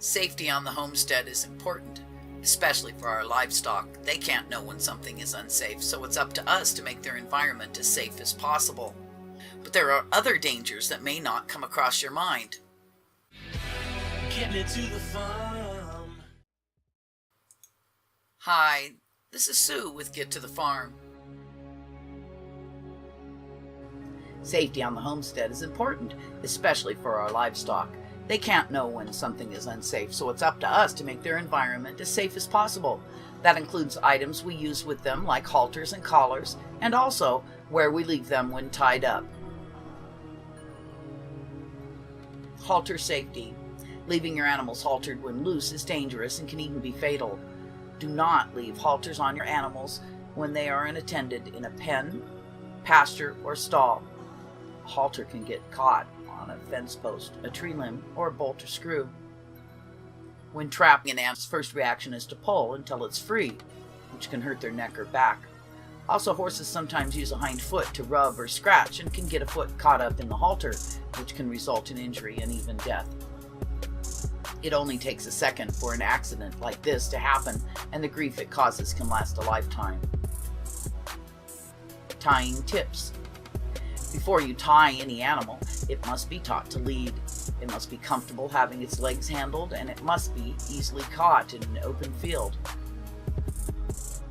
Safety on the homestead is important, especially for our livestock. They can't know when something is unsafe, so it's up to us to make their environment as safe as possible. But there are other dangers that may not come across your mind. Getting it to the farm. Hi, this is Sue with Get to the Farm. Safety on the homestead is important, especially for our livestock. They can't know when something is unsafe, so it's up to us to make their environment as safe as possible. That includes items we use with them, like halters and collars, and also where we leave them when tied up. Halter safety. Leaving your animals haltered when loose is dangerous and can even be fatal. Do not leave halters on your animals when they are unattended in a pen, pasture, or stall. A halter can get caught on a fence post, a tree limb, or a bolt or screw. When trapping an animal's first reaction is to pull until it's free, which can hurt their neck or back. Also, horses sometimes use a hind foot to rub or scratch and can get a foot caught up in the halter, which can result in injury and even death. It only takes a second for an accident like this to happen, and the grief it causes can last a lifetime. Tying tips. Before you tie any animal, it must be taught to lead. It must be comfortable having its legs handled, and it must be easily caught in an open field.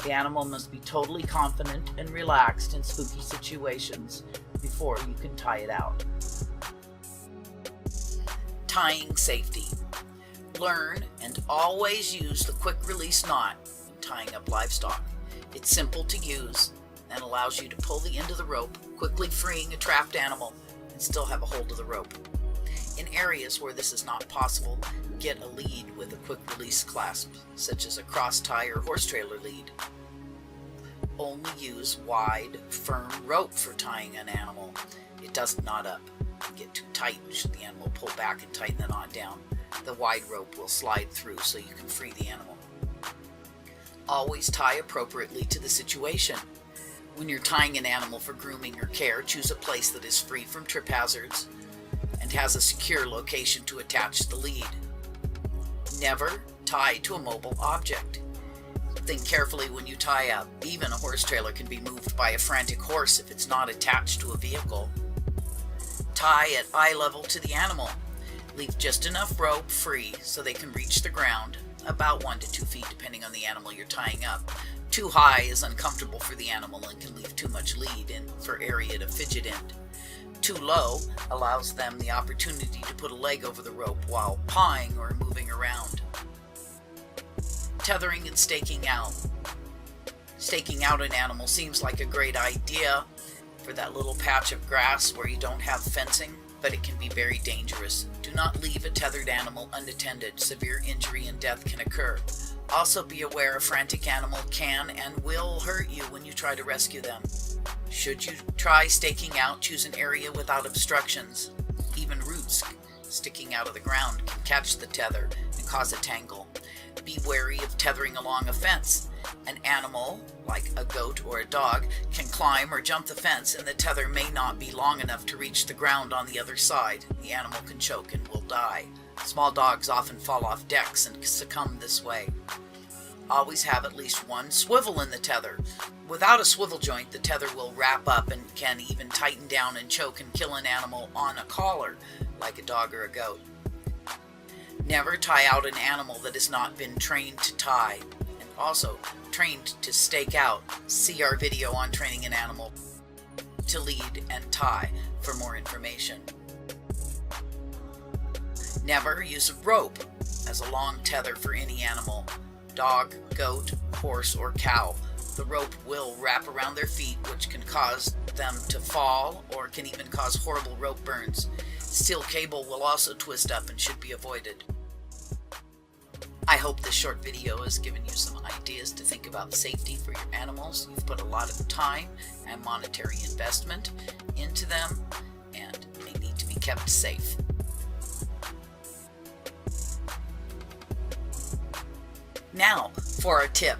The animal must be totally confident and relaxed in spooky situations before you can tie it out. Tying safety. Learn and always use the quick release knot when tying up livestock. It's simple to use and allows you to pull the end of the rope, quickly freeing a trapped animal and still have a hold of the rope. In areas where this is not possible, get a lead with a quick release clasp, such as a cross tie or horse trailer lead. Only use wide, firm rope for tying an animal. It doesn't knot up. Get too tight should the animal pull back and tighten the knot down. The wide rope will slide through so you can free the animal. Always tie appropriately to the situation. When you're tying an animal for grooming or care, choose a place that is free from trip hazards and has a secure location to attach the lead. Never tie to a mobile object. Think carefully when you tie up. Even a horse trailer can be moved by a frantic horse if it's not attached to a vehicle. Tie at eye level to the animal. Leave just enough rope free so they can reach the ground, about 1 to 2 feet depending on the animal you're tying up. Too high is uncomfortable for the animal and can leave too much lead in for area to fidget in. Too low allows them the opportunity to put a leg over the rope while pawing or moving around. Tethering and staking out. Staking out an animal seems like a great idea for that little patch of grass where you don't have fencing, but it can be very dangerous. Do not leave a tethered animal unattended. Severe injury and death can occur. Also be aware a frantic animal can and will hurt you when you try to rescue them. Should you try staking out, choose an area without obstructions. Even roots sticking out of the ground can catch the tether and cause a tangle. Be wary of tethering along a fence. An animal, like a goat or a dog, can climb or jump the fence and the tether may not be long enough to reach the ground on the other side. The animal can choke and will die. Small dogs often fall off decks and succumb this way. Always have at least one swivel in the tether. Without a swivel joint, the tether will wrap up and can even tighten down and choke and kill an animal on a collar, like a dog or a goat. Never tie out an animal that has not been trained to tie, and also trained to stake out. See our video on training an animal to lead and tie for more information. Never use a rope as a long tether for any animal, dog, goat, horse, or cow. The rope will wrap around their feet, which can cause them to fall or can even cause horrible rope burns. Steel cable will also twist up and should be avoided. I hope this short video has given you some ideas to think about safety for your animals. You've put a lot of time and monetary investment into them, and they need to be kept safe. Now, for our tip.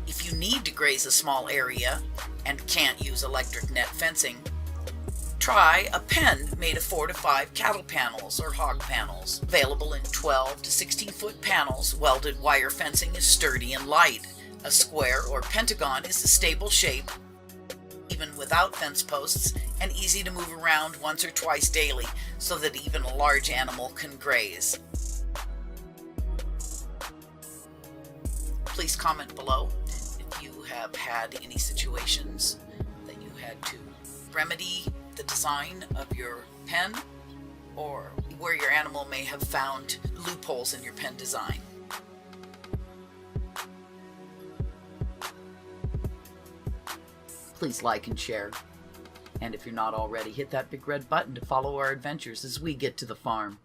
If you need to graze a small area and can't use electric net fencing, Try a pen made of 4 to 5 cattle panels or hog panels. Available in 12 to 16-foot panels, welded wire fencing is sturdy and light. A square or pentagon is a stable shape, even without fence posts, and easy to move around once or twice daily so that even a large animal can graze. Please comment below if you have had any situations that you had to remedy the design of your pen, or where your animal may have found loopholes in your pen design. Please like and share. And if you're not already, hit that big red button to follow our adventures as we get to the farm.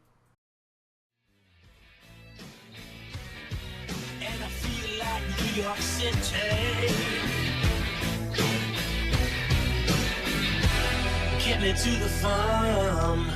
And I feel like New York City. Get me to the farm.